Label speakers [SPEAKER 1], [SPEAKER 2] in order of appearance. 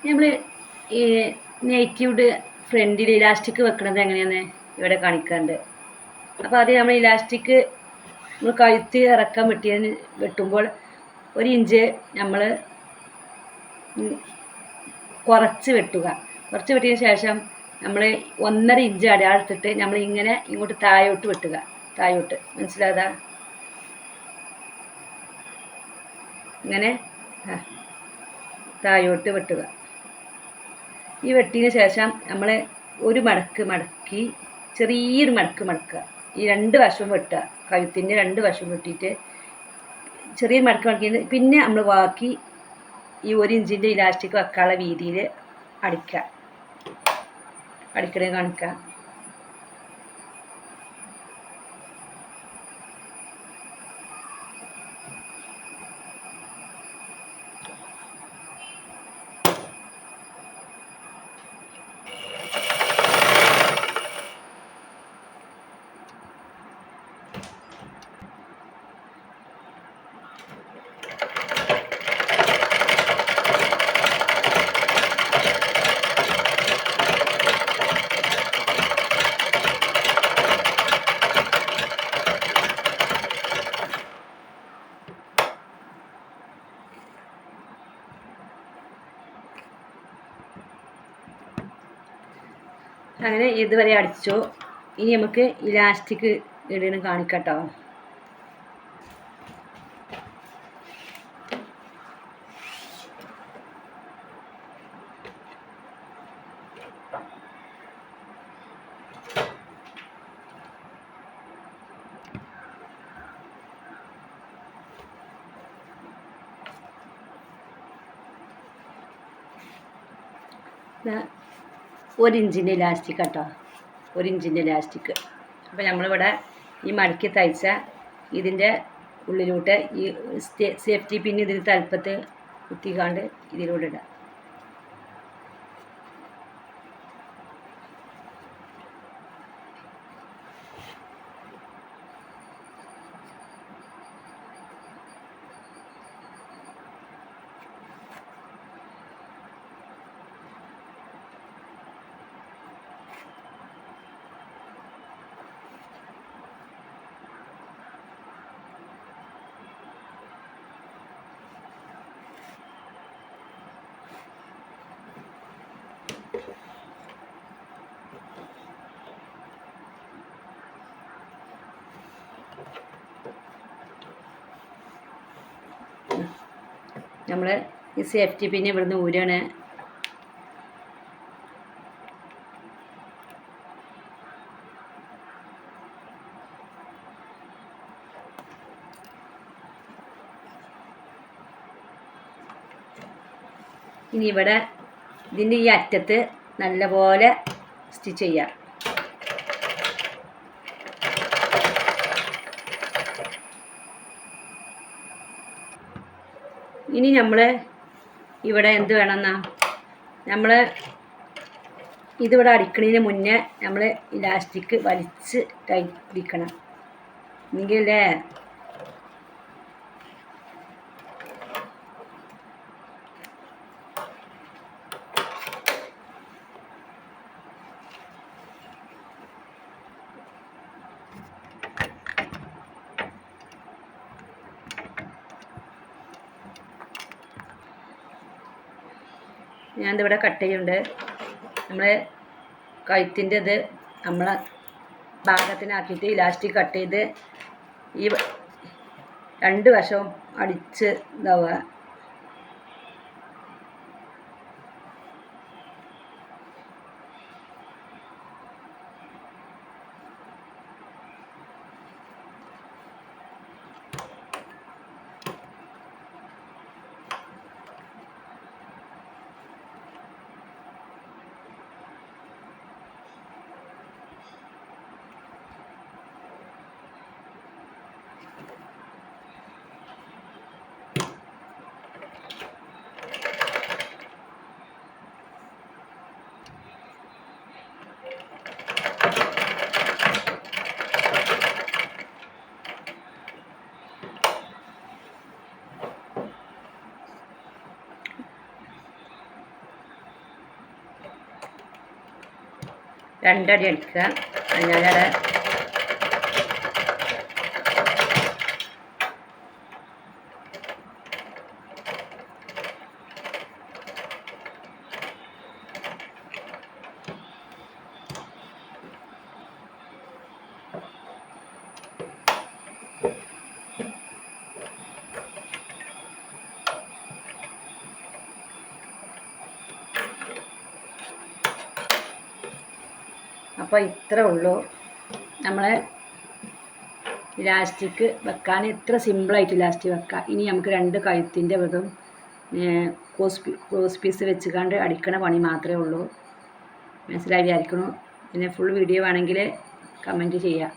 [SPEAKER 1] നമ്മൾ ഈ നെറ്റിയുടെ ഫ്രണ്ടിൽ ഇലാസ്റ്റിക് വെക്കണത് എങ്ങനെയാണെന്ന് ഇവിടെ കാണിക്കാറുണ്ട്. അപ്പോൾ അത് നമ്മൾ ഇലാസ്റ്റിക് നമ്മൾ കഴുത്ത് ഇറക്കാൻ വെട്ടുമ്പോൾ 1 ഇഞ്ച് നമ്മൾ കുറച്ച് വെട്ടുക. കുറച്ച് വെട്ടിയതിന് ശേഷം നമ്മൾ 1.5 ഇഞ്ച് അടയാളത്തിട്ട് നമ്മൾ ഇങ്ങനെ ഇങ്ങോട്ട് താഴോട്ട് വെട്ടുക. താഴോട്ട് മനസ്സിലാകാ? ഇങ്ങനെ താഴോട്ട് വെട്ടുക. ഈ വെട്ടിയതിന് ശേഷം നമ്മൾ ഒരു മടക്കി ചെറിയൊരു മടക്കുക. ഈ 2 വശവും വെട്ടുക. കഴുത്തിൻ്റെ 2 വശവും വെട്ടിയിട്ട് ചെറിയൊരു മടക്കിയിട്ട് പിന്നെ നമ്മൾ ബാക്കി ഈ 1 ഇഞ്ചിൻ്റെ ഇലാസ്റ്റിക് വെക്കാനുള്ള വീതിയിൽ അടിക്കണേ കാണിക്കുക. അങ്ങനെ ഇതുവരെ അടിച്ചു. ഇനി നമുക്ക് ഇലാസ്റ്റിക് ഇടണം കാണിക്കട്ടോ. ഒരു ഇഞ്ചിൻ്റെ ഇലാസ്റ്റിക് കേട്ടോ, 1 ഇഞ്ചിൻ്റെ ഇലാസ്റ്റിക്. അപ്പോൾ നമ്മളിവിടെ ഈ മടക്കി തയ്ച്ച ഇതിൻ്റെ ഉള്ളിലോട്ട് ഈ സേഫ്റ്റി പിൻ ഇതിൽ തലപ്പത്ത് കുത്തിക്കാണ്ട് ഇതിലൂടെ ഇടാം. നമ്മൾ ഈ സേഫ്റ്റി പിന്നെ ഇവിടുന്ന് ഊരാണ്. ഇനി ഇവിടെ ഇതിൻ്റെ ഈ അറ്റത്ത് നല്ലപോലെ സ്റ്റിച്ച് ചെയ്യാം. ഇനി നമ്മൾ ഇവിടെ എന്ത് വേണമെന്നാ, നമ്മൾ ഇതിവിടെ അടിക്കണതിന് മുന്നേ നമ്മൾ ഇലാസ്റ്റിക് വലിച്ച് ടൈറ്റിരിക്കണം. എങ്കിലേ ഞാനിതിവിടെ കട്ട് ചെയ്യുന്നുണ്ട്. നമ്മൾ കഴുത്തിൻ്റെ ഇത് നമ്മളെ ഭാഗത്തിനാക്കിയിട്ട് ഇലാസ്റ്റിക് കട്ട് ചെയ്ത് ഈ 2 വശവും അടിച്ച് ഇതാവുക. രണ്ടടി അടിക്കുക. അതിനാലവിടെ അപ്പോൾ ഇത്രേ ഉള്ളൂ നമ്മളെ ഇലാസ്റ്റിക് വെക്കാൻ. ഇത്ര സിമ്പിളായിട്ട് ഇലാസ്റ്റിക് വെക്കാം. ഇനി നമുക്ക് 2 കഴുത്തിൻ്റെ വിധം ക്രോസ് പീസ് വെച്ചുകൊണ്ട് അടിക്കണ പണി മാത്രമേ ഉള്ളൂ. മനസ്സിലായി വിചാരിക്കണു. പിന്നെ ഫുൾ വീഡിയോ വേണമെങ്കിൽ കമൻറ്റ് ചെയ്യാം.